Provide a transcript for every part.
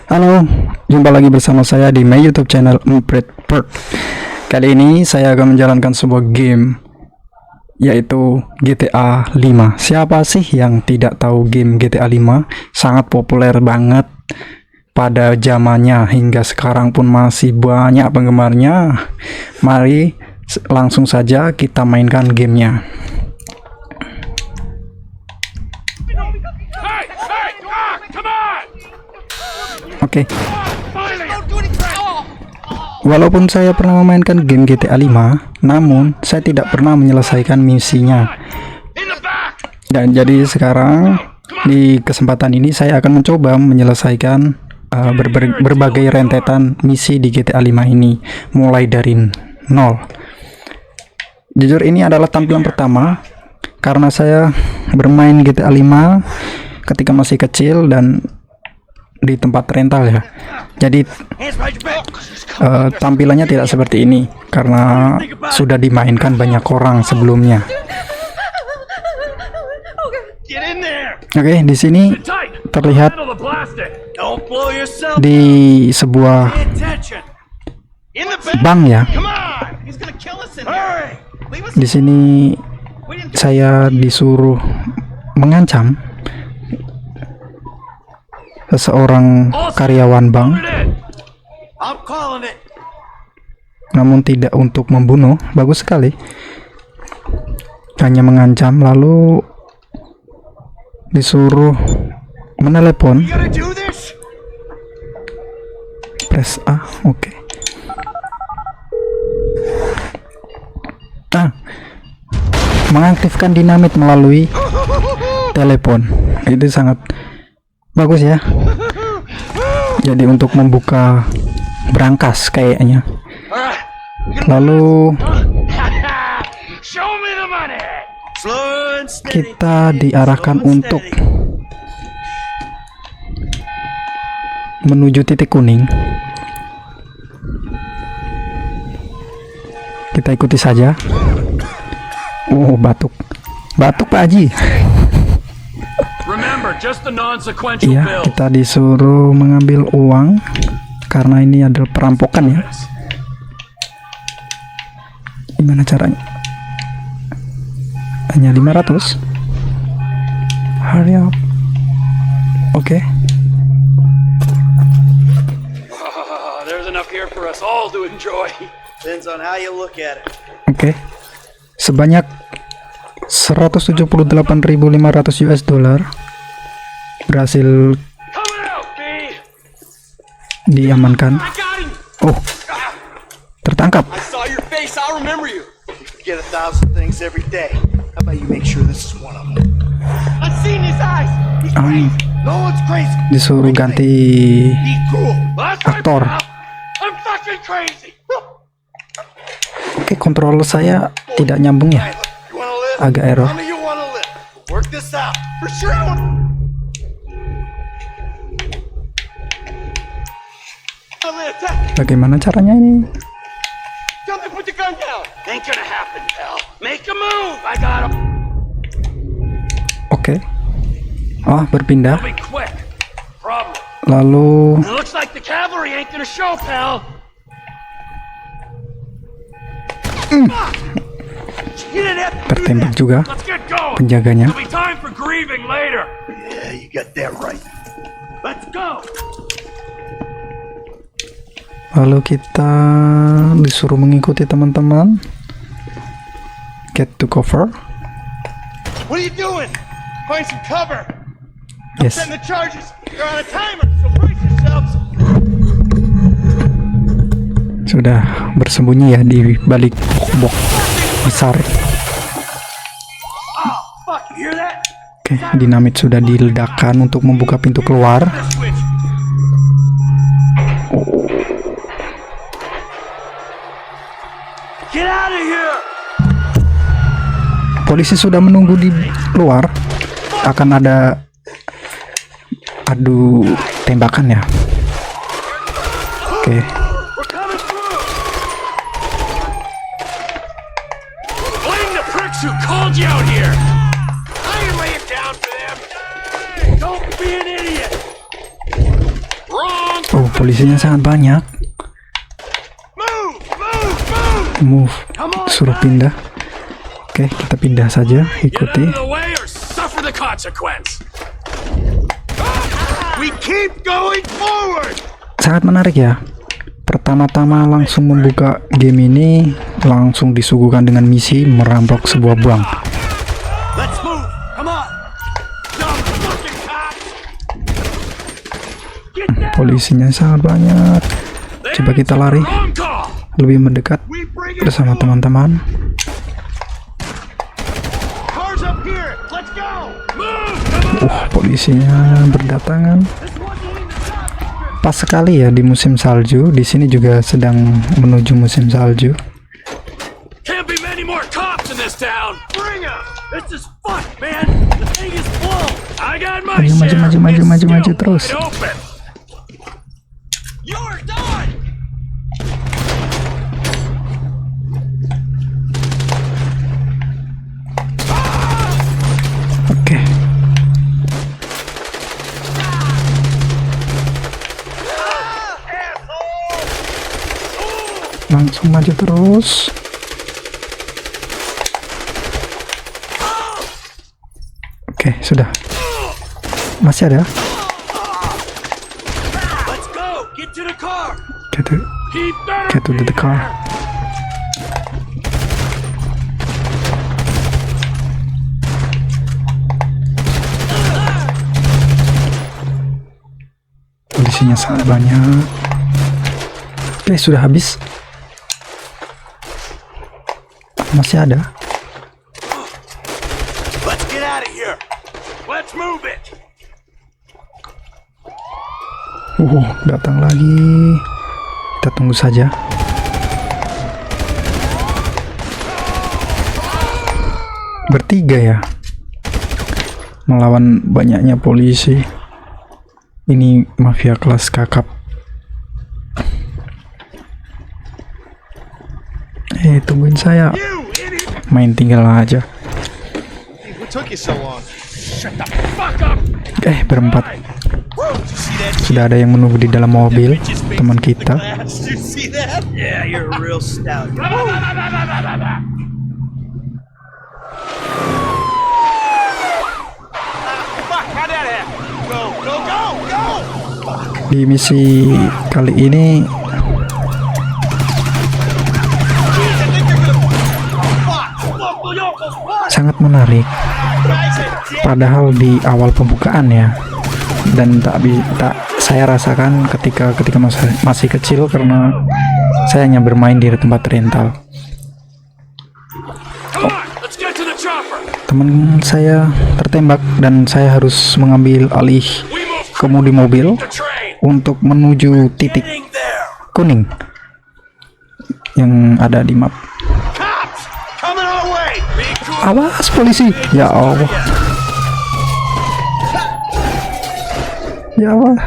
Halo, jumpa lagi bersama saya di my YouTube channel Mpret Perk. Kali ini saya akan menjalankan sebuah game, yaitu GTA 5. Siapa sih yang tidak tahu game GTA 5? Sangat populer banget pada zamannya, hingga sekarang pun masih banyak penggemarnya. Mari langsung saja kita mainkan gamenya. Oke. Walaupun saya pernah memainkan game GTA 5, namun saya tidak pernah menyelesaikan misinya. Dan jadi sekarang di kesempatan ini saya akan mencoba menyelesaikan berbagai rentetan misi di GTA 5 ini, mulai dari nol. Jujur ini adalah tampilan pertama karena saya bermain GTA 5 ketika masih kecil dan di tempat rental ya. Jadi tampilannya tidak seperti ini karena sudah dimainkan banyak orang sebelumnya. Oke, di sini terlihat di sebuah bank ya. Di sini saya disuruh mengancam seseorang karyawan bank, namun tidak untuk membunuh. Bagus sekali, hanya mengancam lalu disuruh menelepon. Press A. Oke. Mengaktifkan dinamit melalui telepon itu sangat bagus ya. Jadi untuk membuka brankas kayaknya. Lalu kita diarahkan untuk menuju titik kuning. Kita ikuti saja. Oh, batuk Pak Haji. Iya, kita disuruh mengambil uang karena ini adalah perampokan ya. Gimana caranya? Hanya 500. Hurry up. Oke. Oke. Sebanyak 178.500 US dollar berhasil diamankan. Oh, tertangkap. Disuruh ganti aktor. Oke, kontrol saya tidak nyambung ya, agak error. Bagaimana caranya ini? Oke. Oh, berpindah. Lalu tertembak juga penjaganya. Lalu kita disuruh mengikuti teman-teman. Get to cover. Yes. Sudah bersembunyi ya di balik box besar. Oke, dinamit sudah diledakkan untuk membuka pintu keluar. Polisi sudah menunggu di luar. Akan ada adu tembakan ya. Oke. polisinya sangat banyak. Move, suruh pindah. Oke, kita pindah saja, ikuti. Sangat menarik ya. Pertama-tama langsung membuka game ini, langsung disuguhkan dengan misi merampok sebuah bank. Polisinya sangat banyak. Coba kita lari lebih mendekat bersama teman-teman. Polisinya berdatangan. Pas sekali ya di musim salju. Di sini juga sedang menuju musim salju. Maju terus. Oke. Langsung maju terus. Oke, sudah. Masih ada? Get to the car. Polisinya sangat banyak. Oke, sudah habis. Masih ada. Datang lagi. Kita tunggu saja. Bertiga ya, melawan banyaknya polisi. Ini mafia kelas kakap. Tungguin saya. Main tinggal aja. Berempat. Sudah ada yang menunggu di dalam mobil, teman kita. Di misi kali ini sangat menarik. Padahal di awal pembukaan ya, dan saya rasakan ketika masih kecil karena saya hanya bermain di tempat rental. Teman saya tertembak dan saya harus mengambil alih kemudi mobil untuk menuju titik kuning yang ada di map. Awas polisi! Ya Allah. Ya Allah.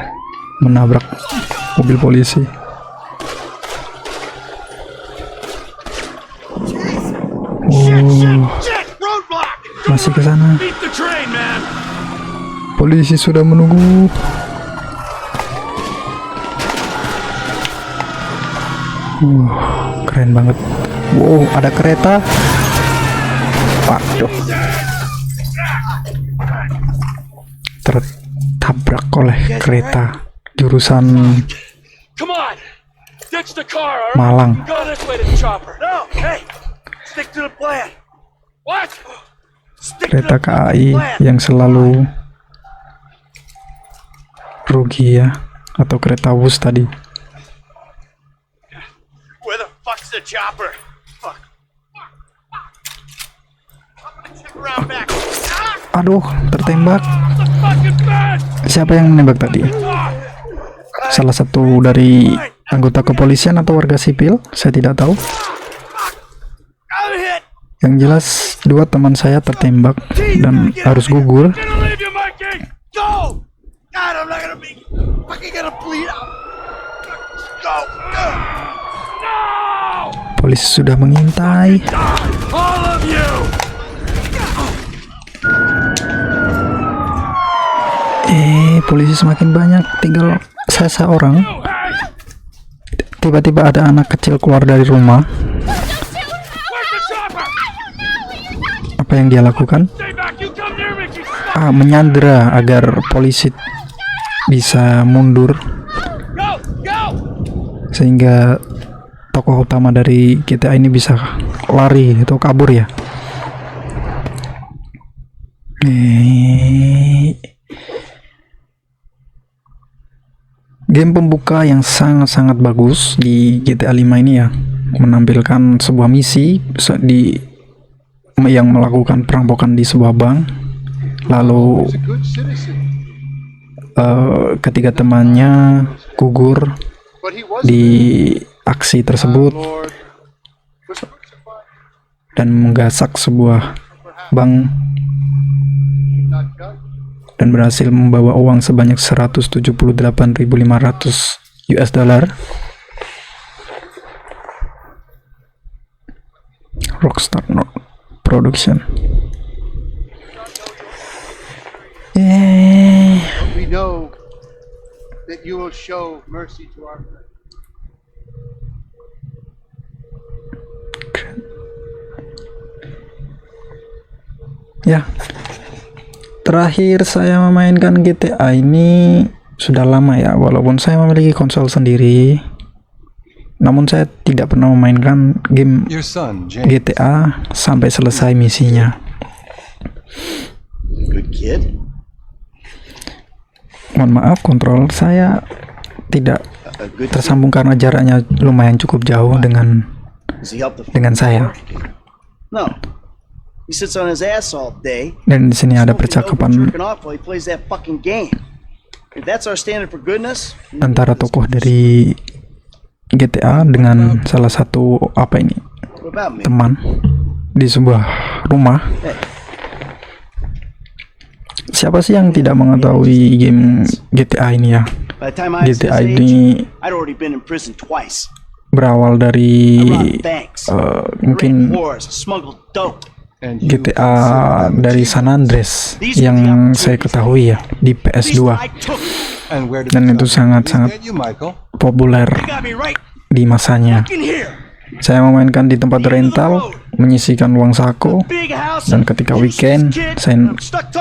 Menabrak mobil polisi. Masih ke sana. Polisi sudah menunggu. Keren banget. Wow, ada kereta. Waduh. Tertabrak oleh kereta jurusan Malang. Kereta KAI yang selalu rugi ya, atau kereta Wus tadi. Aduh, tertembak. Siapa yang menembak tadi? Salah satu dari anggota kepolisian atau warga sipil? Saya tidak tahu. Yang jelas dua teman saya tertembak dan harus gugur. Polisi sudah mengintai. Polisi semakin banyak, tinggal saya seorang. tiba-tiba ada anak kecil keluar dari rumah. Apa yang dia lakukan? Menyandera agar polisi bisa mundur, sehingga tokoh utama dari GTA ini bisa lari atau kabur ya. Game pembuka yang sangat-sangat bagus di GTA 5 ini ya, menampilkan sebuah misi yang melakukan perampokan di sebuah bank. Lalu ketiga temannya gugur di aksi tersebut dan menggasak sebuah bank dan berhasil membawa uang sebanyak 178.500 US dollar. Rockstar Production. We know that you will show mercy to our friends. Ya, terakhir saya memainkan GTA ini sudah lama ya, walaupun saya memiliki konsol sendiri, namun saya tidak pernah memainkan game GTA sampai selesai misinya. Good kid. Mohon maaf, kontrol saya tidak tersambung karena jaraknya lumayan cukup jauh dengan saya. No. He sits on his ass all day. Dan di sini ada percakapan antara tokoh dari GTA dengan salah satu teman di sebuah rumah. Siapa sih yang tidak mengetahui game GTA ini ya? GTA ini berawal dari mungkin GTA dari San Andreas yang saya ketahui ya di PS2, dan itu sangat-sangat populer di masanya. Saya memainkan di tempat rental, menyisihkan uang saku, dan ketika weekend saya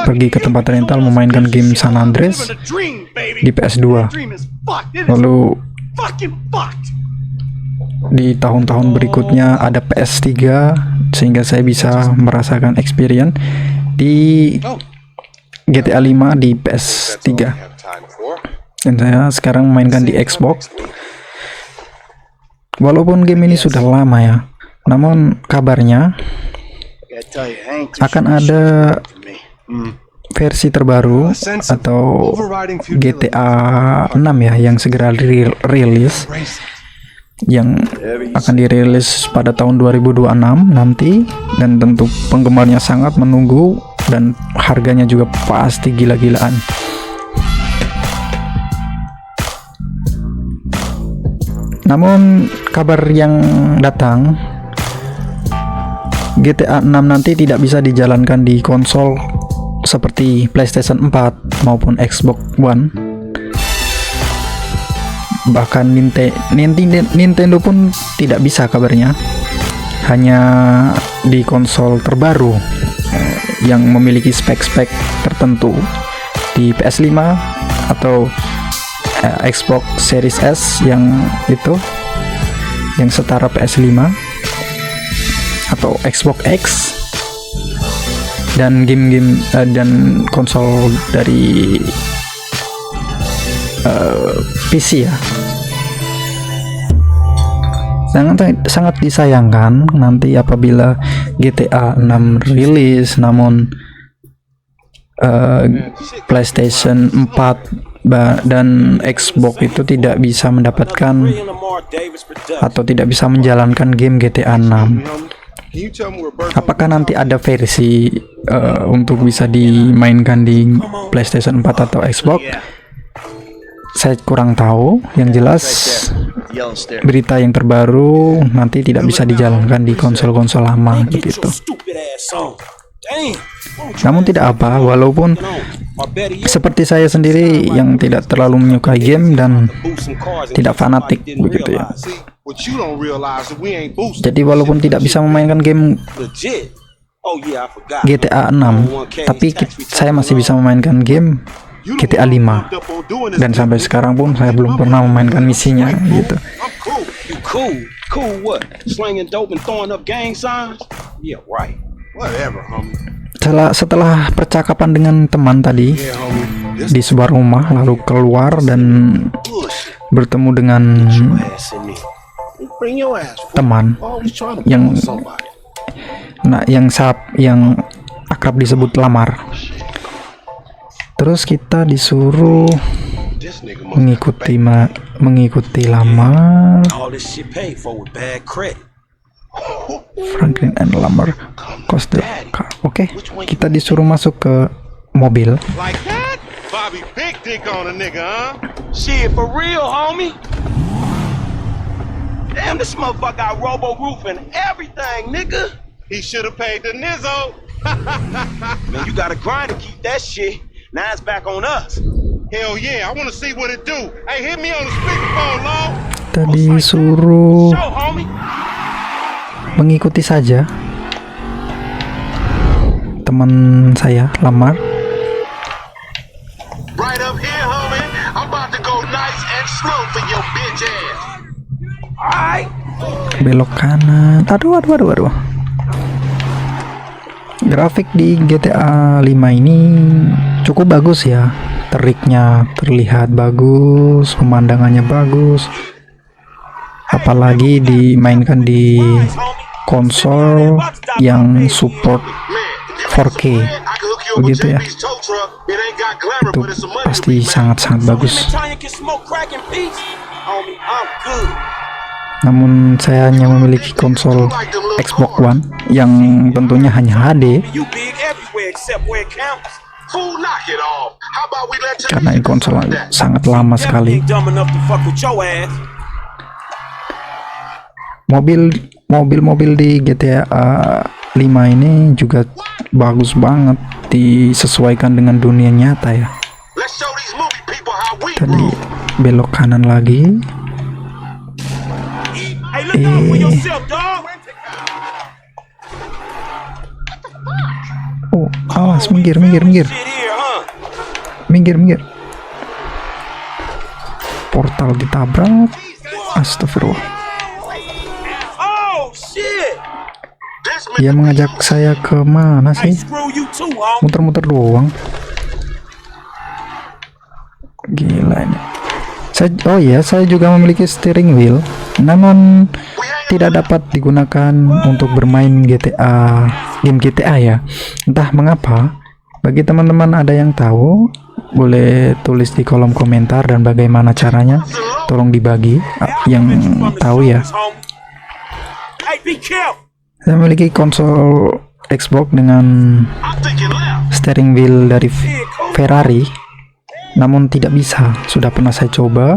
pergi ke tempat rental memainkan game San Andreas di PS2. Lalu di tahun-tahun berikutnya ada PS3, sehingga saya bisa merasakan experience di GTA 5 di PS3. Dan saya sekarang memainkan di Xbox. Walaupun game ini sudah lama ya, namun kabarnya akan ada versi terbaru atau GTA 6 ya, yang segera rilis, yang akan dirilis pada tahun 2026 nanti, dan tentu penggemarnya sangat menunggu dan harganya juga pasti gila-gilaan. Namun kabar yang datang, GTA 6 nanti tidak bisa dijalankan di konsol seperti PlayStation 4 maupun Xbox One. Bahkan Nintendo pun tidak bisa kabarnya. Hanya di konsol terbaru yang memiliki spek-spek tertentu di PS5 atau Xbox Series S yang setara PS5 atau Xbox X, dan game-game dan konsol dari PC ya. Sangat disayangkan nanti apabila GTA 6 rilis namun PlayStation 4 dan Xbox itu tidak bisa mendapatkan atau tidak bisa menjalankan game GTA 6. Apakah nanti ada versi untuk bisa dimainkan di PlayStation 4 atau Xbox? Saya kurang tahu. Yang jelas berita yang terbaru nanti tidak bisa dijalankan di konsol-konsol lama begitu. Namun tidak apa, walaupun seperti saya sendiri yang tidak terlalu menyukai game dan tidak fanatik begitu ya. What you don't realize is we ain't boosting. Jadi walaupun tidak bisa memainkan game GTA 6, tapi saya masih bisa memainkan game GTA 5. Dan sampai sekarang pun saya belum pernah memainkan misinya gitu. I'm cool. You cool what? Slinging dope and throwing up gang signs? Yeah, right. Whatever, homie. Setelah percakapan dengan teman tadi Yeah, homie. This di sebuah rumah, lalu keluar dan bullshit. bertemu dengan Ass in me. Bring your ass. teman Always trying to yang pull somebody. yang akrab disebut Lamar. Terus kita disuruh This nigga must mengikuti Lamar, All this shit paid for with bad credit. Franklin and Lamar cost the car. Oke, kita disuruh masuk ke mobil. like that. Bobby big dick on a nigga, huh? Shit, for real, homie. Damn, this motherfucker got robo roof and everything, nigga. He should have paid the Nizzo. Man, you gotta grind to keep that shit. Now it's back on us. Hell yeah, I want to see what it do. Hey, hit me on the speakerphone, Long. Kita disuruh Show, homie. mengikuti saja teman saya Lamar. Right up here, homie. I'm about to go nice and slow for your bitch ass. Alright. Belok kanan. Aduh. Grafik di GTA 5 ini cukup bagus ya. Teriknya terlihat bagus, pemandangannya bagus. Apalagi dimainkan di konsol yang support 4K. Begitu ya. Itu pasti sangat-sangat bagus. Namun saya hanya memiliki konsol Xbox One yang tentunya hanya HD karena ini konsol sangat lama sekali. Mobil-mobil di GTA 5 ini juga bagus banget, disesuaikan dengan dunia nyata ya. Tadi belok kanan lagi. Oh, awas, minggir. Portal ditabrak. Astagfirullah. Dia mengajak saya ke mana sih? Muter-muter doang. Gila ini. Saya juga memiliki steering wheel, namun tidak dapat digunakan untuk bermain game GTA ya. Entah mengapa. Bagi teman-teman ada yang tahu, boleh tulis di kolom komentar dan bagaimana caranya. Tolong dibagi yang tahu ya. Saya memiliki konsol Xbox dengan steering wheel dari Ferrari, namun tidak bisa. Sudah pernah saya coba,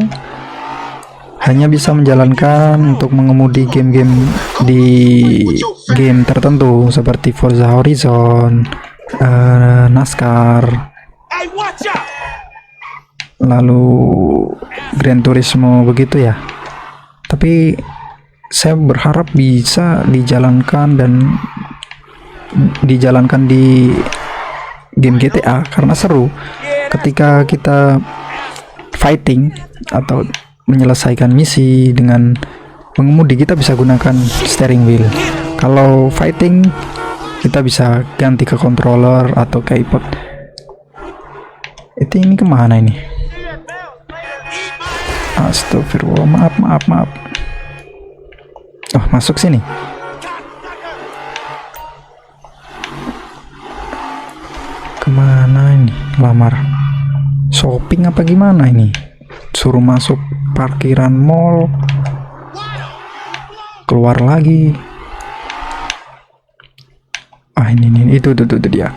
hanya bisa menjalankan untuk mengemudi game-game di game tertentu seperti Forza Horizon, NASCAR, lalu Gran Turismo begitu ya. Tapi saya berharap bisa dijalankan di game GTA karena seru. Ketika kita fighting atau menyelesaikan misi dengan mengemudi, kita bisa gunakan steering wheel. Kalau fighting, kita bisa ganti ke controller atau ke iPod. Ini kemana ini? Astagfirullah, maaf. Oh, masuk sini. Kemana ini? Lamar shopping apa gimana ini? Suruh masuk parkiran mall, keluar lagi. Ini itu dia.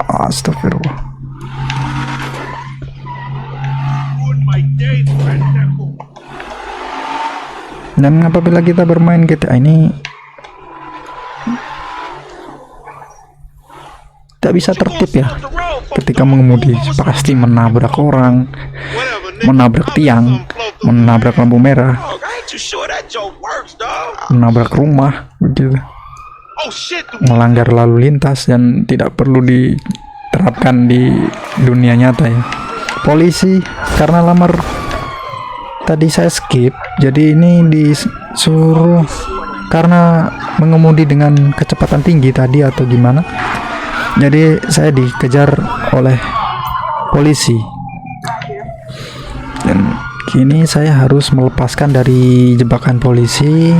Astagfirullah. Dan apabila kita bermain GTA ini tidak bisa tertib ya ketika mengemudi, pasti menabrak orang, menabrak tiang, menabrak lampu merah, Dog, I ain't too sure that joke works, dog. menabrak rumah begitu, Oh shit, melanggar lalu lintas dan tidak perlu diterapkan di dunia nyata ya. Polisi, karena lamar tadi saya skip, jadi ini disuruh karena mengemudi dengan kecepatan tinggi tadi atau gimana, jadi saya dikejar oleh polisi dan kini saya harus melepaskan dari jebakan polisi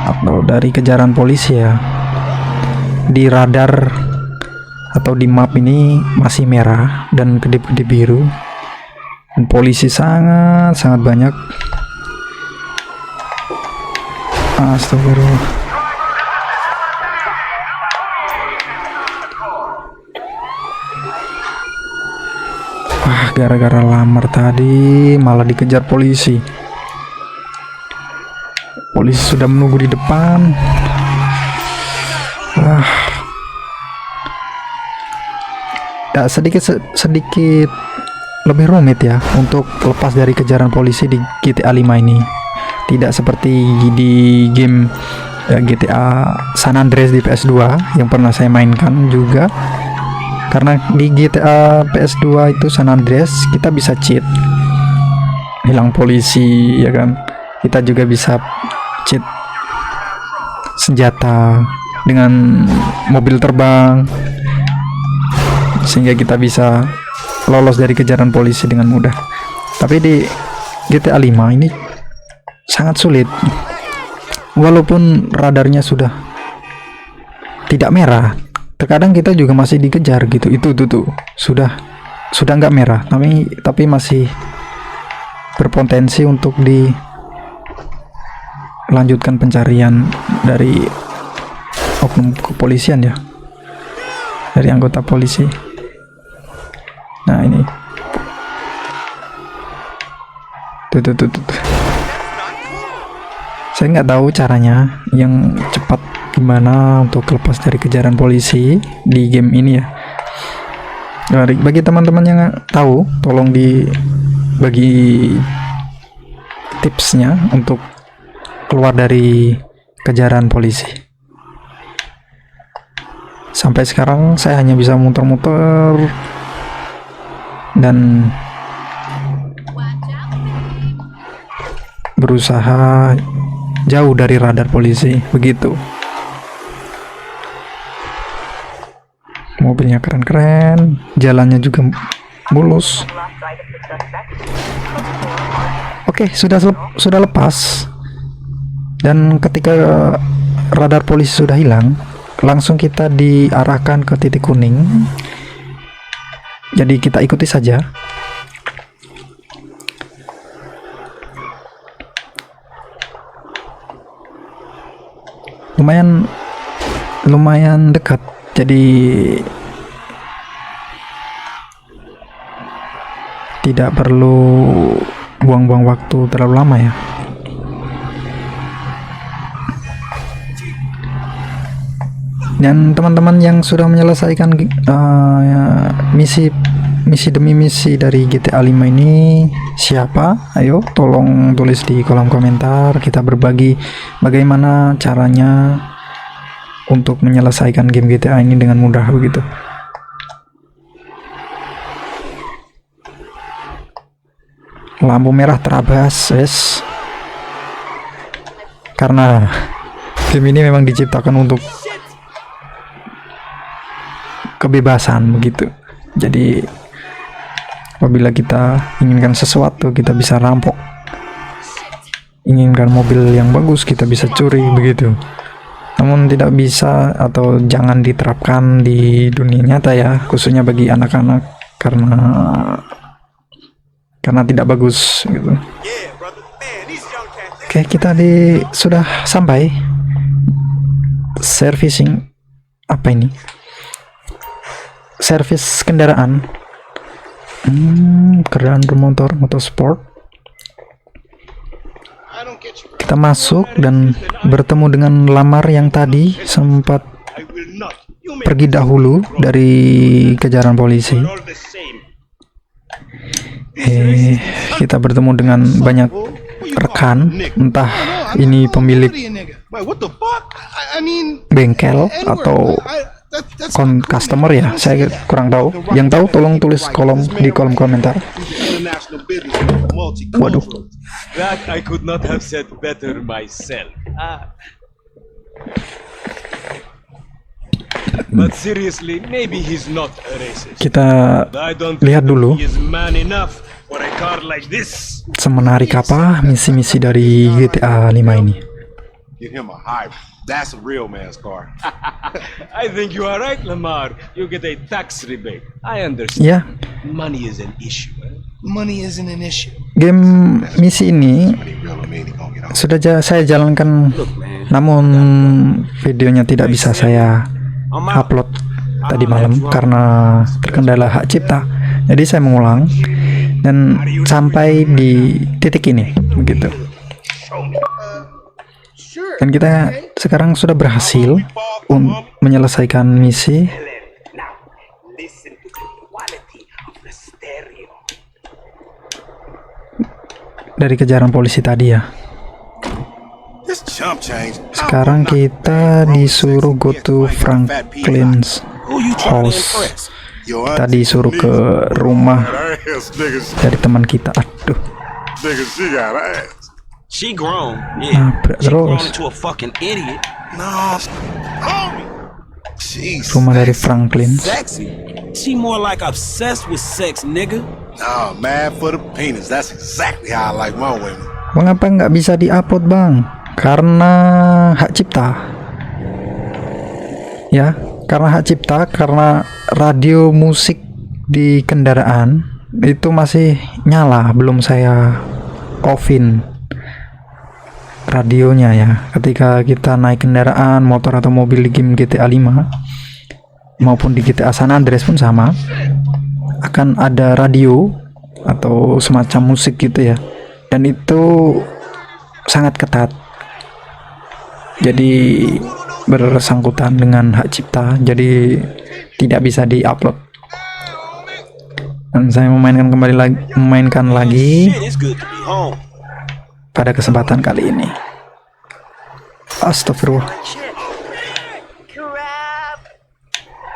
atau dari kejaran polisi ya. Di radar atau di map ini masih merah dan kedip-kedip biru dan polisi sangat banyak. Astagfirullah. Gara-gara lamar tadi malah dikejar polisi. Polisi sudah menunggu di depan. Ya, sedikit lebih rumit ya untuk lepas dari kejaran polisi di GTA 5 ini. Tidak seperti di game GTA San Andreas di PS2 yang pernah saya mainkan juga. Karena di GTA PS2 itu San Andreas kita bisa cheat hilang polisi ya kan, kita juga bisa cheat senjata dengan mobil terbang sehingga kita bisa lolos dari kejaran polisi dengan mudah. Tapi di GTA 5 ini sangat sulit, walaupun radarnya sudah tidak merah, terkadang kita juga masih dikejar gitu. Itu tuh sudah nggak merah, tapi masih berpotensi untuk dilanjutkan pencarian dari oknum kepolisian ya, dari anggota polisi. Nah ini tuh. Saya nggak tahu caranya yang cepat gimana untuk lepas dari kejaran polisi di game ini ya. Bagi teman-teman yang tahu, tolong dibagi tipsnya untuk keluar dari kejaran polisi. Sampai sekarang saya hanya bisa muter-muter dan berusaha jauh dari radar polisi begitu. Mobilnya keren-keren, jalannya juga mulus. Oke, sudah lepas. Dan ketika radar polisi sudah hilang, langsung kita diarahkan ke titik kuning. Jadi kita ikuti saja. Lumayan dekat, jadi tidak perlu buang-buang waktu terlalu lama ya. Dan teman-teman yang sudah menyelesaikan misi demi misi dari GTA 5 ini siapa? Ayo tolong tulis di kolom komentar, kita berbagi bagaimana caranya untuk menyelesaikan game GTA ini dengan mudah begitu. Lampu merah terabas, yes. Karena game ini memang diciptakan untuk kebebasan begitu. Jadi apabila kita inginkan sesuatu, kita bisa rampok. Inginkan mobil yang bagus, kita bisa curi begitu. Namun tidak bisa atau jangan diterapkan di dunia nyata ya, khususnya bagi anak-anak karena tidak bagus gitu. Oke, kita sudah sampai servicing. Apa ini? Servis kendaraan. Kendaraan bermotor, motorsport. Kita masuk dan bertemu dengan lamar yang tadi sempat pergi dahulu dari kejaran polisi. All the same. Kita bertemu dengan banyak rekan, entah ini pemilik Wait, what the fuck? I mean, bengkel N-word. atau That's customer ya, saya kurang tahu. Yang tahu tolong tulis di kolom komentar. International business, multicultural. Waduh. That I could not have said better myself. But seriously, maybe he's not a racist. Kita I don't lihat think dulu he is man enough for a car like this. semenarik apa misi-misi dari GTA 5 ini. Get him a hybrid. That's a real man's car. I think you are right, Lamar. You get a tax rebate. I understand. Ya, Money is an issue. money isn't an issue. game misi ini When he real man, he gonna get on. sudah saya jalankan, namun videonya tidak bisa saya upload tadi malam karena terkendala hak cipta. Jadi saya mengulang dan sampai di titik ini begitu. Dan kita sekarang sudah berhasil menyelesaikan misi dari kejaran polisi tadi ya. This chump change. Sekarang kita disuruh go to Franklin's house. Kita disuruh ke rumah Ass niggas, dari teman kita. Aduh, niggas, she got ass. She grown, yeah. nabrak She grown terus. into a fucking idiot. No, homie. Jeez. Rumah dari Franklin. Sexy. She more like obsessed with sex, nigga. Nah, mad for the penis. That's exactly how I like my women. Mengapa nggak bisa diupload bang? Karena hak cipta. Ya, karena hak cipta, karena radio musik di kendaraan itu masih nyala, belum saya offin radionya ya. Ketika kita naik kendaraan, motor atau mobil di game GTA 5 maupun di GTA San Andreas pun sama, akan ada radio atau semacam musik gitu ya, dan itu sangat ketat, jadi bersangkutan dengan hak cipta, jadi tidak bisa diupload. Dan saya memainkan lagi Shit, it's good to be home. pada kesempatan kali ini. Astagfirullah.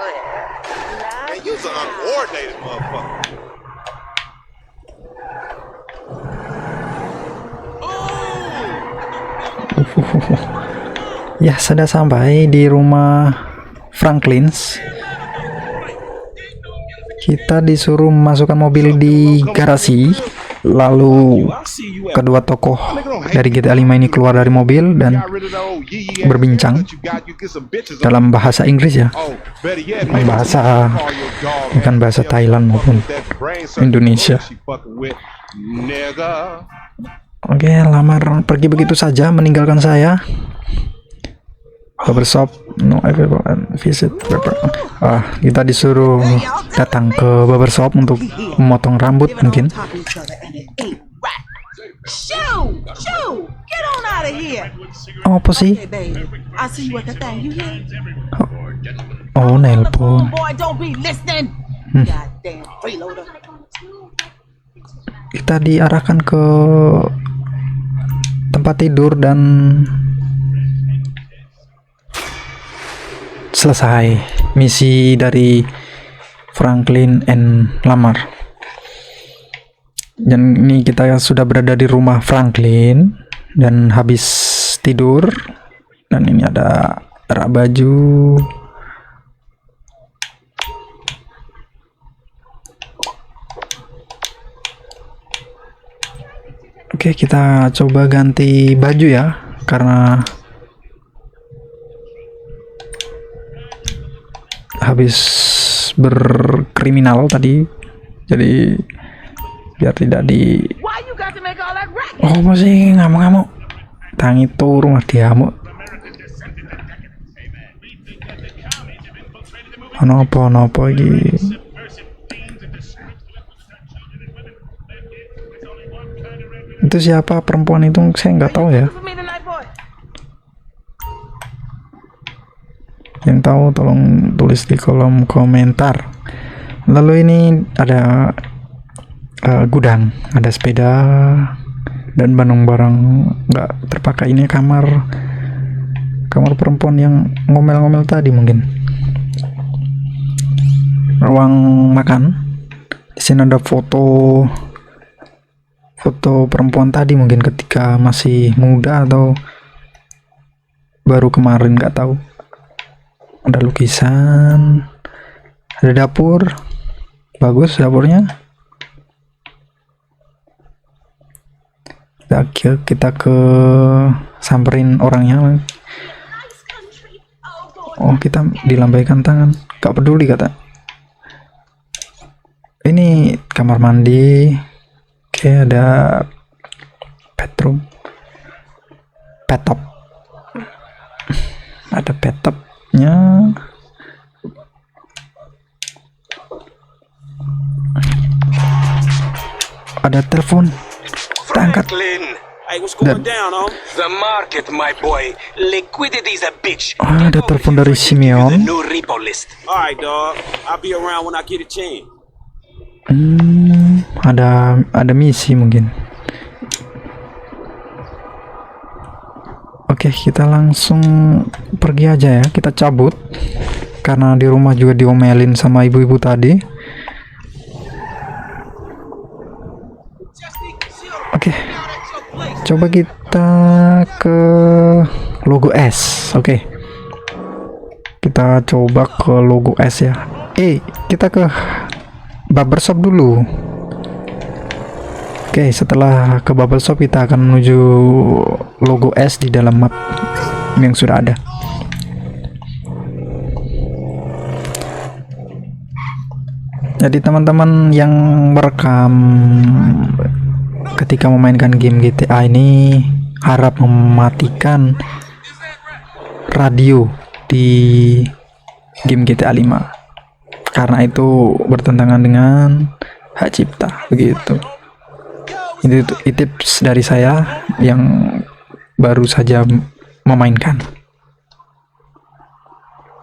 Man, you's an uncoordinated motherfucker. Ya, sudah sampai di rumah Franklin's. Kita disuruh memasukkan mobil di garasi. Lalu I see you at kedua tokoh dari GTA 5 ini keluar dari mobil dan Got rid of the old yee-yee ass berbincang that you got. You get some bitches on- dalam bahasa Inggris ya, Oh, better yet, bukan maybe bahasa call your dog, bukan man. bahasa Tell Thailand her maupun that brain surgery Indonesia. she fucking with, nigga. Oke, lamar pergi begitu saja meninggalkan saya. Barbershop, no everyone visit barber. Kita disuruh datang ke barbershop untuk memotong rambut mungkin. Shoo! Shoo! Get on out of here! Apa sih? Hey, baby, I see you at the thing. You hear? Oh, On the phone, nelpon. boy, don't be listening. Goddamn freeloader. Kita diarahkan ke tempat tidur dan selesai misi dari Franklin and Lamar. Dan ini kita sudah berada di rumah Franklin dan habis tidur. Dan ini ada rak baju. Oke, kita coba ganti baju ya, karena habis berkriminal tadi, jadi biar tidak di Why you got to make all that racket? oh masih ngamuk-ngamuk tang itu rumah diamuk nopo iki. Itu siapa perempuan itu, saya nggak tahu ya. For me tonight, boy. Yang tahu tolong tulis di kolom komentar. Lalu ini ada gudang, ada sepeda dan barang-barang nggak terpakai. Ini kamar perempuan yang ngomel-ngomel tadi mungkin. Ruang makan. Di sini ada foto perempuan tadi mungkin ketika masih muda atau baru kemarin, nggak tahu. Ada lukisan, ada dapur, bagus dapurnya. Kita ke samperin orangnya. Oh, kita dilambaikan tangan, gak peduli kata. Ini kamar mandi. Oke, ada bedroom, bathtub, ada bathtubnya. Ada telepon, kita angkat. Franklin. Hey, what's going down, The market, my boy. Liquidity is a bitch. Ada telepon dari Simeon. New repo list. Alright, dog. I'll be around when I get a chance. Ada misi mungkin. Oke, kita langsung pergi aja ya. Kita cabut karena di rumah juga diomelin sama ibu-ibu tadi. Oke, coba kita ke logo S. Oke, kita coba ke logo S ya. Kita ke barbershop dulu. Oke, setelah ke barbershop kita akan menuju logo S di dalam map yang sudah ada. Jadi teman-teman yang merekam ketika memainkan game GTA ini harap mematikan radio di game GTA 5 karena itu bertentangan dengan hak cipta, begitu. Itu tips dari saya yang baru saja memainkan.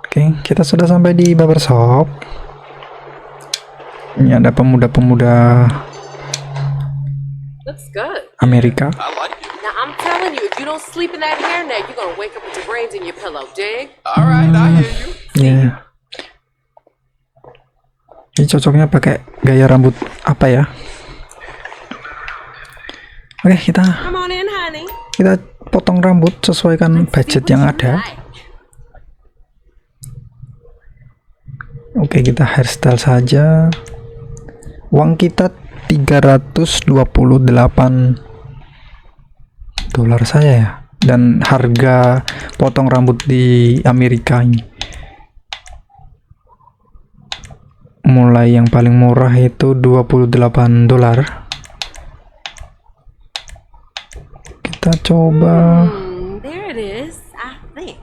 Oke, kita sudah sampai di barbershop. Ini ada pemuda-pemuda Looks good. Amerika. Now I'm telling you, if you don't sleep in that hairnet, you're gonna wake up with your brains in your pillow, dig? Alright, I hear you. Ya. Ini cocoknya pakai gaya rambut apa ya? Oke, Come on in, honey. kita potong rambut sesuaikan budget yang ada. Oke, kita hairstyle saja. Uang kita 328 dolar saya ya. Dan harga potong rambut di Amerika ini mulai yang paling murah itu 28 dolar. Kita coba. There it is, I think.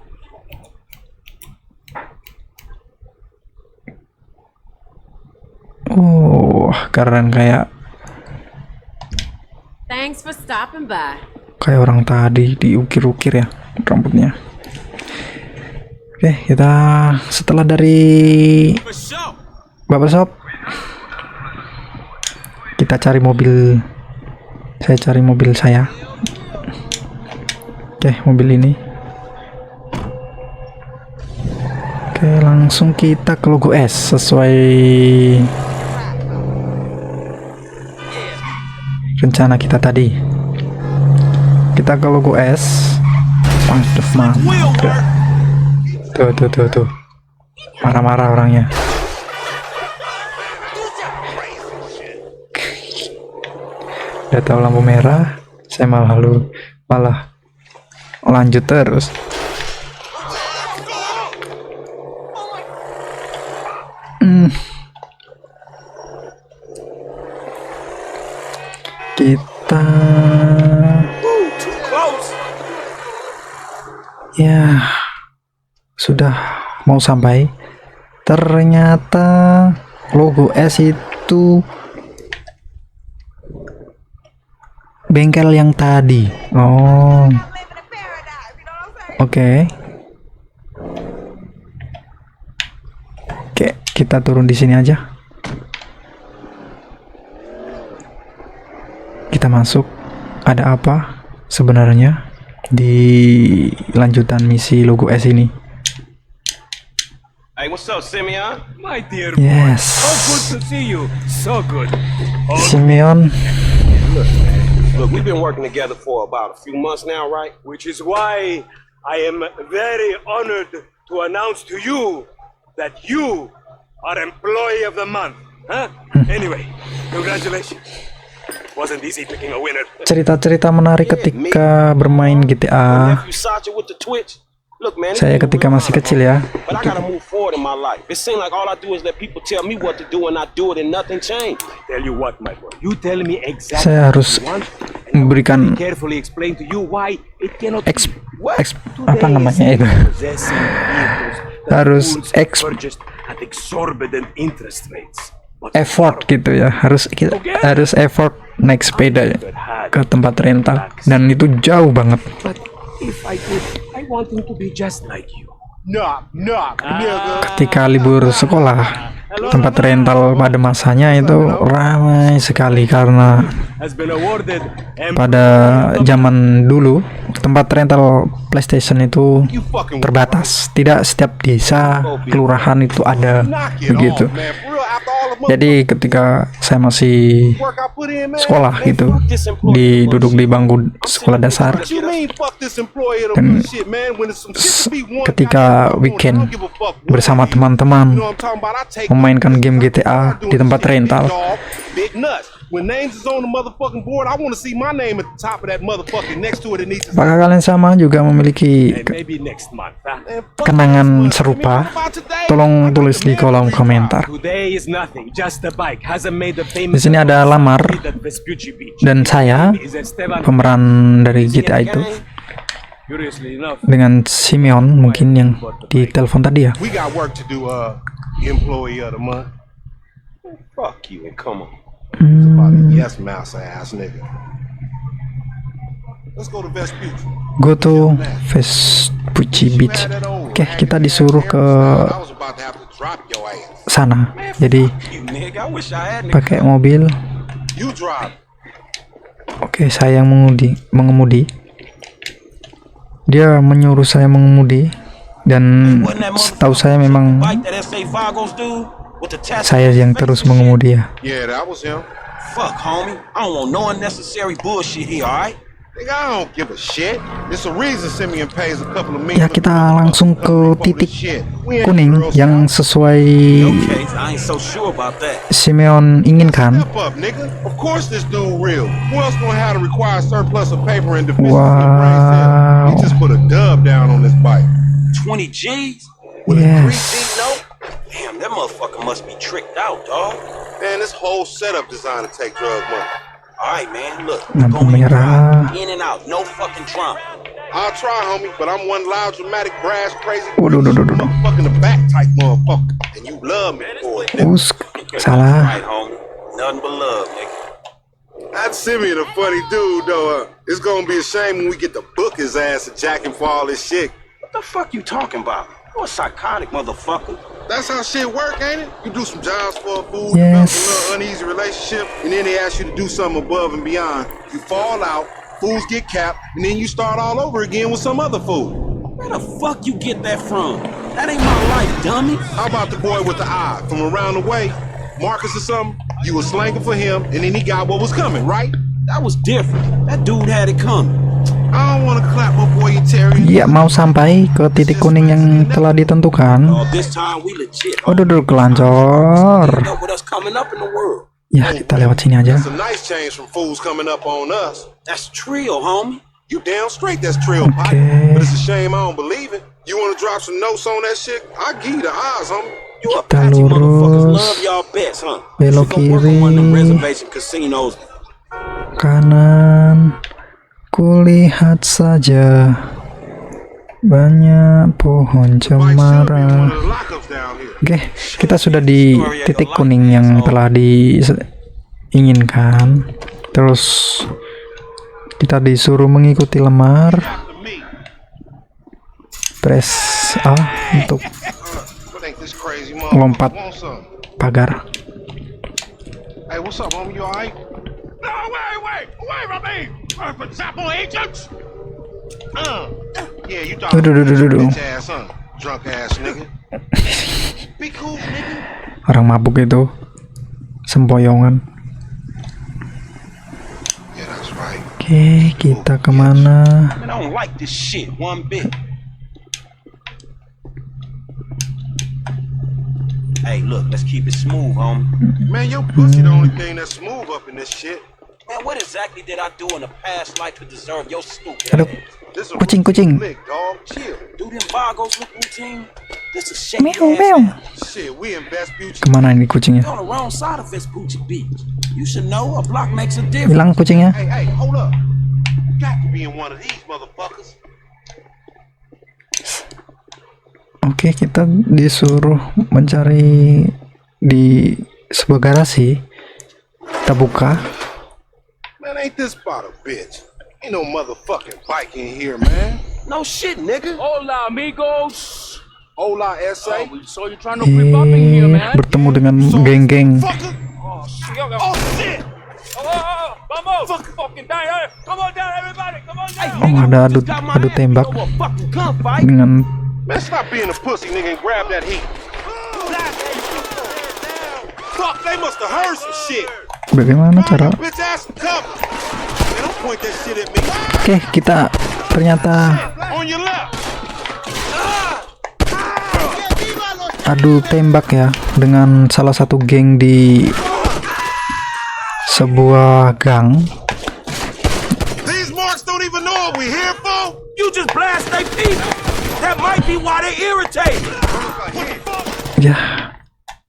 Oh, keren, kayak Thanks for stopping by. orang tadi diukir-ukir ya rambutnya. Oke, kita setelah dari barbershop kita cari mobil. Saya cari mobil saya. Oke, mobil ini. Oke, langsung kita ke logo S sesuai rencana kita tadi. Kita ke logo S. Mantap, mantap. Tuh. Marah-marah orangnya. Udah tahu lampu merah, saya malah lanjut terus. Kita ya sudah mau sampai. Ternyata logo S itu bengkel yang tadi. Oh, oke. Kita turun di sini aja. Kita masuk. Ada apa sebenarnya di lanjutan misi logo S ini? Hey, what's up, Simeon? My dear Yes. boy, so good to see you. So good. Simeon. Look, we've been working together for about a few months now, right? Which is why I am very honored to announce to you that you are Employee of the Month. Huh? Anyway, congratulations. Wasn't easy picking a winner. Cerita-cerita menarik ketika bermain GTA. Nephew Sacha with the Twitch. Look, man, Saya ketika masih kecil ya. but I gotta move forward in my life. It seems like all I do is let people tell me what to do and I do it and nothing changed. Tell you what, my boy. You tell me exactly Saya harus what you want, memberikan carefully explain to you why it cannot eks, be. What? eks- apa namanya itu? Possessing vehicles that Harus fools eks- purchased at exorbitant interest rates. But effort gitu ya. Harus effort naik sepeda ya, ke tempat rental dan itu jauh banget. But if I could, I want him to be just like you. Knock, nigga. Ketika libur sekolah, tempat rental pada masanya itu ramai sekali karena Has been awarded pada zaman dulu tempat rental PlayStation itu terbatas. Tidak setiap desa, kelurahan itu ada Knock it begitu. off, man. For real, after all the Jadi ketika saya masih work I put in, man. sekolah gitu, duduk di bangku sekolah dasar, What you mean, fuck this employee of the dan month shit, man? When it's some shit to be won, ketika goddamn, weekend I don't give a fuck what bersama it is. teman-teman You know what I'm talking about? I take memainkan game GTA di tempat rental. Big nuts. When names is on the motherfucking board, I want to see my name at the top of that motherfucking next to it. It needs to Apakah kalian sama juga memiliki and maybe next month. Huh? Man, fuck kenangan this month. serupa? What about today? Tolong tulis di kolom komentar. Today is nothing, just a bike. Hasn't made the Di famous sini ada lamar at Vespucci Beach. dan saya Is Esteban. pemeran dari GTA itu Curiously enough, dengan Simeon mungkin yang di telepon tadi ya. We got work to do, employee of the month. Fuck you and come on. Yes, mouse ass nigga. Let's go to Vespucci. Go to Vespucci Beach. Oke, kita disuruh ke I was about to have to drop your ass. sana. Jadi You nigga, I wish I had pakai mobil. You drive. Oke, saya yang mengemudi. Dia menyuruh saya mengemudi dan setahu saya memang bike that SA Vagos do with the test. saya yang terus mengemudi ya. Yeah, that was him. Fuck, homie. I don't want no unnecessary bullshit here, alright? Nigga, I don't give a shit. It's a reason Simeon pays a couple of million. Ya, kita langsung ke titik kuning yang sesuai Okay, I ain't so sure about that. Simeon inginkan. Step up, nigga. Of course this dude real. Who else gonna have to require surplus of paper and deficiency Wow. brain cells? He just put a dub down on this bike. 20 G's? With a 3G Yes. note? Damn, that motherfucker must be tricked out, dog. Man, this whole setup designed to take drug money. Alright, man, look. Lampu Go in, merah. in and out, no fucking drama. I'll try, homie, but I'm one loud, dramatic, brass, crazy, Waduh, duh, duh, duh, duh. motherfucking the back type motherfucker. And you love me for it, nigga. Salah. Right, homie. Nothing but love, nigga. That Simeon a funny dude, though. It's gonna be a shame when we get to book his ass and jack him for all this shit. What the fuck you talking about? You a psychotic motherfucker. That's how shit work, ain't it? You do some jobs for a fool, Yes. develop a little uneasy relationship, and then they ask you to do something above and beyond. You fall out, fools get capped, and then you start all over again with some other fool. Where the fuck you get that from? That ain't my life, dummy. How about the boy with the eye from around the way? Marcus or something? You was slanging for him, and then he got what was coming, right? That was different. That dude had it coming. I don't want to clap my boy Terry. Ya, mau sampai ke titik kuning yang telah ditentukan. Oh, this time we legit. Waduh, kelancor. End up with us coming up in the world. Ya, kita lewat sini aja. That's a nice change from fools coming up on us. That's trio, homie. You damn straight that's trail pipe. Okay. But it's a shame I don't believe it. You want to drop some notes on that shit? I give you the eyes, homie. You Kita Apache motherfuckers lurus. love y'all bets, huh? Belok You should go work on one of them kiri. reservation casinos. Kanan, kulihat saja banyak pohon Bike should be in one cemara. of the lockups down here. Oke, kita sudah di titik kuning yang telah diinginkan. Terus kita disuruh mengikuti lemar. After me. Press A untuk What ain't this This crazy motherfucker lompat want some. pagar. Hey, what's up, homie? You alright? No, wait from me! For example, agents! Yeah, you thought Duh. bitch ass, huh? Drunk ass nigga. Be cool, nigga. Orang mabuk itu sempoyongan. Yeah, that's right. Oke, kita kemana? Man, I don't like this shit one bit. Hey, look, let's keep it smooth, homie. Man, your pussy the only thing that's smooth up in this shit. Man, what exactly did I do in a past life to deserve your stupid Aduh, ass? This a kucing. lick, dog. Chill. Do them Vagos look routine? This is shady Meow, ass meow. ass. Shit, we in Vespucci. Kemana ini kucingnya? You're on the wrong side of Vespucci Beach. You should know a block makes a difference. Hilang kucingnya. Hey, hold up. You got to be in one of these motherfuckers. Oke, kita disuruh mencari di sebuah garasi. Kita buka. Man, ain't this about a bitch? Ain't no motherfucking bike in here, man. No shit, nigga. Hola, amigos! Hola, S.A. We saw you trying to creep up in here, man. Bertemu dengan geng-geng. Fucker. Oh, shit! Oh, vamos! Fucking down here! Come on down, everybody! Come on down! Oh, ada adu tembak dengan Man, stop being a pussy, nigga, and grab that heat. Fuck, they must have heard some shit. bagaimana cara. Bitch ass cover. Man, don't point that shit at me. Oke, kita ternyata On your left. adu tembak ya dengan salah satu geng di sebuah gang. These marks don't even know what we here for. You just blast their feet. That might be why they irritated. Ya,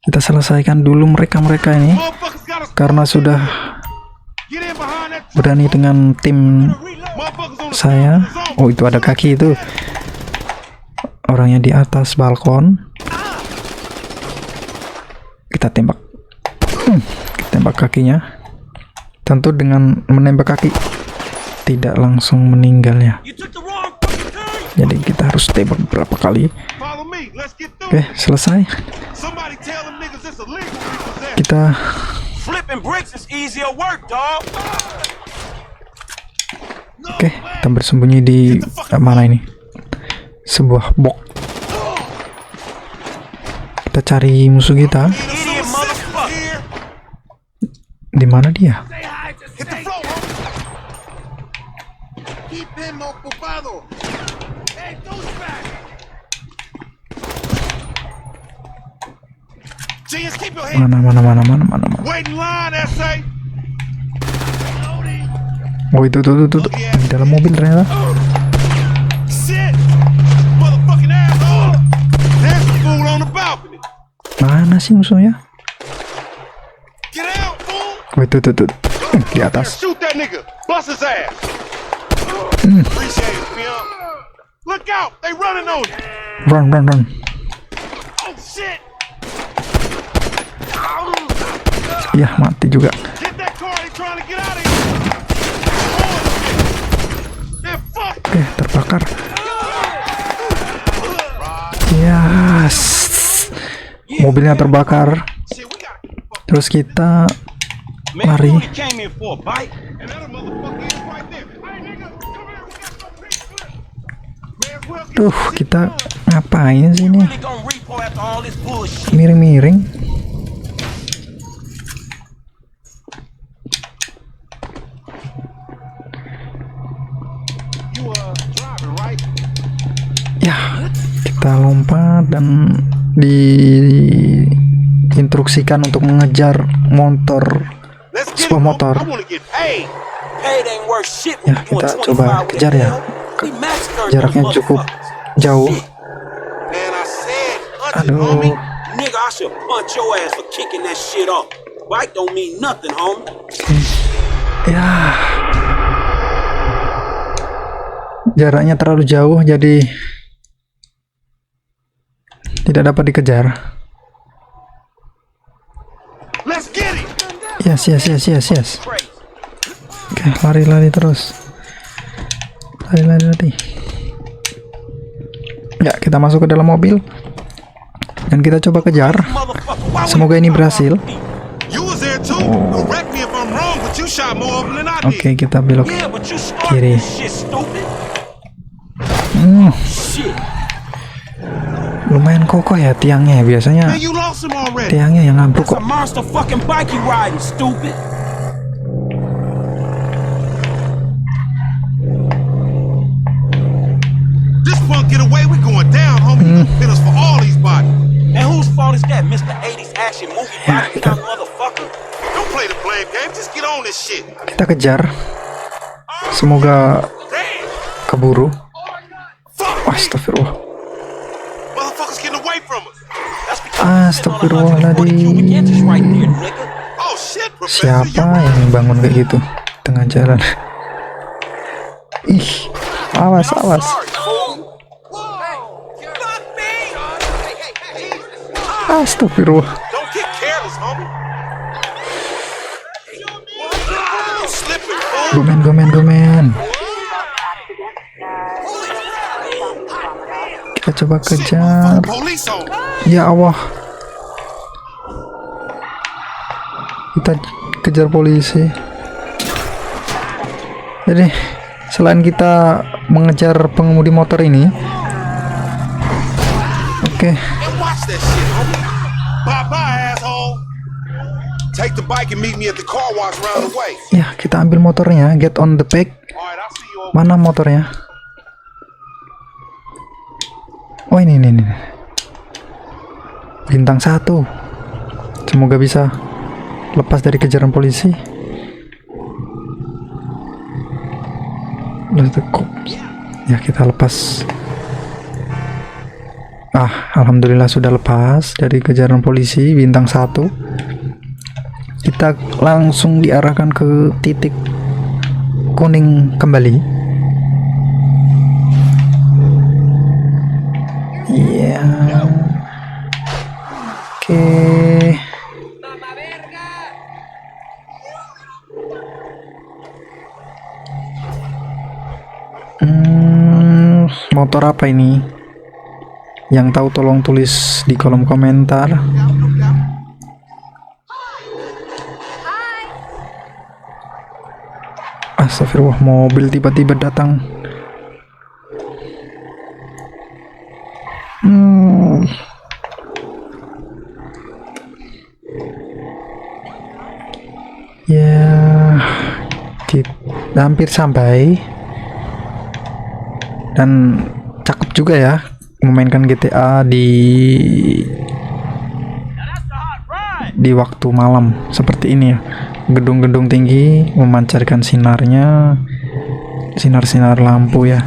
kita selesaikan dulu mereka ini Motherfuckers got us. karena sudah Get in behind that. berani dengan tim Motherfuckers on the saya. Oh, itu ada kaki itu. Orangnya di atas balkon. Kita tembak. Kita tembak kakinya. Tentu dengan menembak kaki tidak langsung meninggal ya. You took the wrong fucking turn. Jadi kita harus tembak beberapa kali. Follow me. Let's get through. Oke, selesai. Somebody tell them niggas it's illegal to repossess. Kita Flipping bricks is easier work, dog. Oke, kita bersembunyi di mana ini? Sebuah box. Kita cari musuh kita. Idiot motherfucker. Di mana dia? Hit the floor. Keep him ocupado. Hey, douchebag. Genius, keep your head. Mana. Wait in line, S.A. Oh, itu. Di dalam mobil ternyata. Shit. Motherfucking asshole. There's the fool on the balcony. Mana sih musuhnya? Get out, fool. Oh, itu. Di atas. Shoot that nigga. Bust his ass. Appreciate it, pimp. Look out. They running on you. Run. Oh, shit. Iya, mati juga. Get that car. They trying to get out of here. Man, fuck. Oke, terbakar. Yes. Mobilnya terbakar. Shit, we got Terus kita Man, lari. you only came in for a bite. and that motherfucker is right there. Hey, nigga, come here. We got some people. May as well get Tuh, kita ngapain sih ini? Really gonna repo after all this bullshit. Miring-miring. you driving, right? Ya, kita lompat dan diinstruksikan untuk mengejar motor, Let's get sebuah it, motor. I want to get paid. Paid ain't worth shit Ya, when you kita doing coba 25 with kejar ya. hell. We massacred Jaraknya those cukup motherfuckers. jauh. Shit. Man, I said, punch it, Aduh, homie. Nigga, I should punch your ass for kicking that shit off. Bite don't mean nothing, homie. ya. Jaraknya terlalu jauh, jadi tidak dapat dikejar. Let's get it. Yes. Crazy. Oke, lari terus. Lari. Ya, kita masuk ke dalam mobil. Dan kita coba kejar. Semoga ini berhasil. You was there too. Correct me if I'm wrong, but you shot more of them than I did. Oke, kita belok Yeah, but you started kiri. this shit, stupid. Shit. Lumayan kokoh ya tiangnya. Biasanya Man, you lost him already. tiangnya yang ambruk That's a kok. monster fucking bike you riding, stupid. This punk get away, we going down, homie. You gonna pin us for all these bodies. And whose fault is that, Mr. 80s action movie body count motherfucker? Don't play the blame game. Just get on this shit. Kita kejar. Semoga keburu. Astagfirullah. Motherfuckers getting away from us. That's because Astagfirullahaladzim. right there, nigga. Oh shit, Professor. Siapa yang bangun kayak gitu tengah jalan? Ih, awas awas. Astagfirullah. Don't get careless, homie. You slipping, fool. Gomen. Kita coba kejar. Police on. Ya Allah. Kita kejar polisi. Jadi selain kita mengejar pengemudi motor ini, oke, Watch that shit, homie. Bye-bye, asshole. Take the bike and meet me at the car wash round the way. ya kita ambil motornya. Get on the back. All right, I'll see you over. Mana motornya? Oh ini. Bintang 1. Semoga bisa lepas dari kejaran polisi. Ya kita lepas. Alhamdulillah sudah lepas dari kejaran polisi. Bintang 1. Kita langsung diarahkan ke titik kuning kembali. Iya. Oke. Motor apa ini? Yang tahu tolong tulis di kolom komentar. Astagfirullah, mobil tiba-tiba datang. Ya, kita hampir sampai. Dan cakep juga ya memainkan GTA di waktu malam seperti ini ya. Gedung-gedung tinggi memancarkan sinar lampu ya.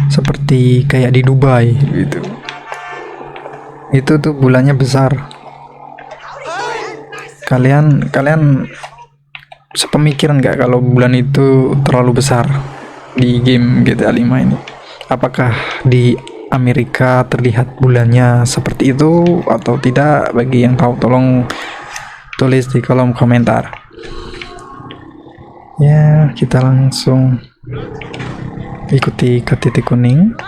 Seperti kayak di Dubai gitu. Itu tuh bulannya besar. Kalian sepemikiran nggak kalau bulan itu terlalu besar di game GTA 5 ini? Apakah di Amerika terlihat bulannya seperti itu atau tidak? Bagi yang tahu tolong tulis di kolom komentar. Ya, kita langsung ikuti ke titik kuning.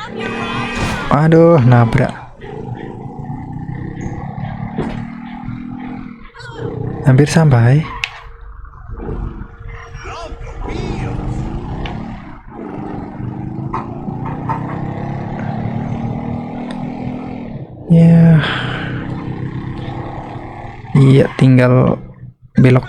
Aduh, nabrak. Hampir sampai. Ya, iya tinggal belok.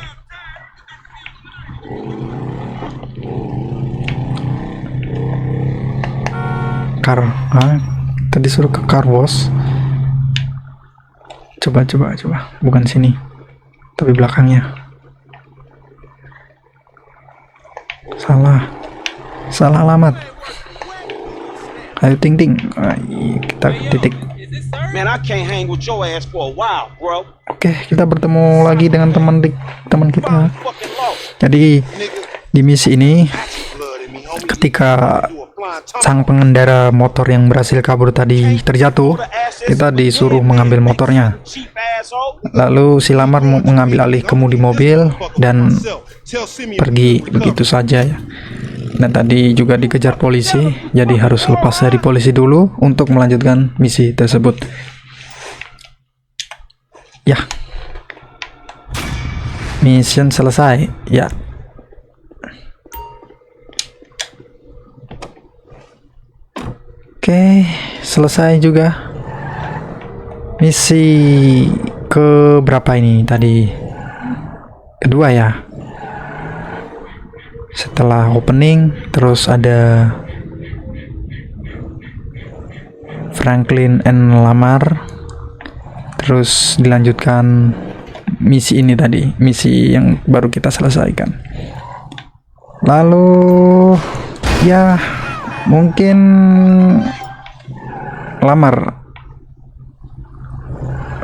Tadi suruh ke car wash. Coba, bukan sini, tapi belakangnya. Salah alamat. Ayo ting, kita titik. Man, I can't hang with your ass for a while, bro. Oke, kita bertemu lagi dengan teman kita. Fucking lost. Jadi di misi ini, ketika sang pengendara motor yang berhasil kabur tadi terjatuh, kita disuruh mengambil motornya. Cheap asshole. Lalu si Lamar mengambil alih kemudi mobil dan pergi begitu saja ya. Dan tadi juga dikejar polisi, jadi harus lepas dari polisi dulu untuk melanjutkan misi tersebut. Ya, mission selesai. Ya, oke, selesai juga misi ke berapa ini tadi? Kedua ya. Setelah opening, terus ada Franklin and Lamar, terus dilanjutkan misi ini tadi, misi yang baru kita selesaikan. Lalu ya mungkin Lamar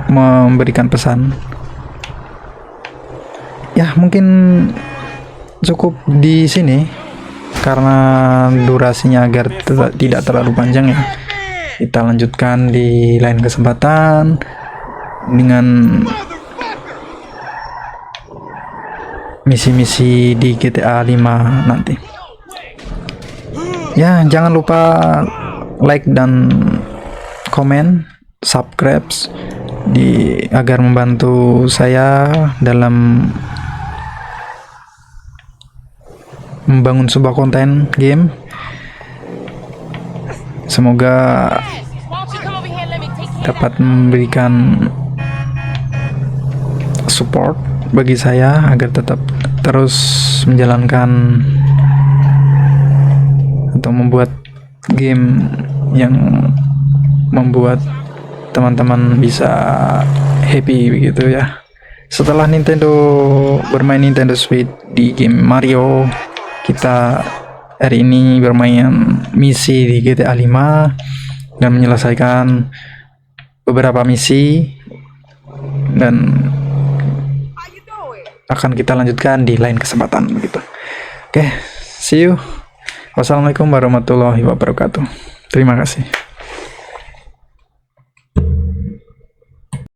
memberikan pesan. Ya mungkin cukup di sini karena durasinya agar tidak terlalu panjang ya. Kita lanjutkan di lain kesempatan dengan misi-misi di GTA 5 nanti. Ya, jangan lupa like dan komen, subscribe agar membantu saya dalam membangun sebuah konten game. Semoga dapat memberikan support bagi saya agar tetap terus menjalankan atau membuat game yang membuat teman-teman bisa happy begitu ya. Setelah bermain Nintendo Switch di game Mario, kita hari ini bermain misi di GTA 5 dan menyelesaikan beberapa misi, dan akan kita lanjutkan di lain kesempatan begitu. Oke, see you. Wassalamualaikum warahmatullahi wabarakatuh. Terima kasih.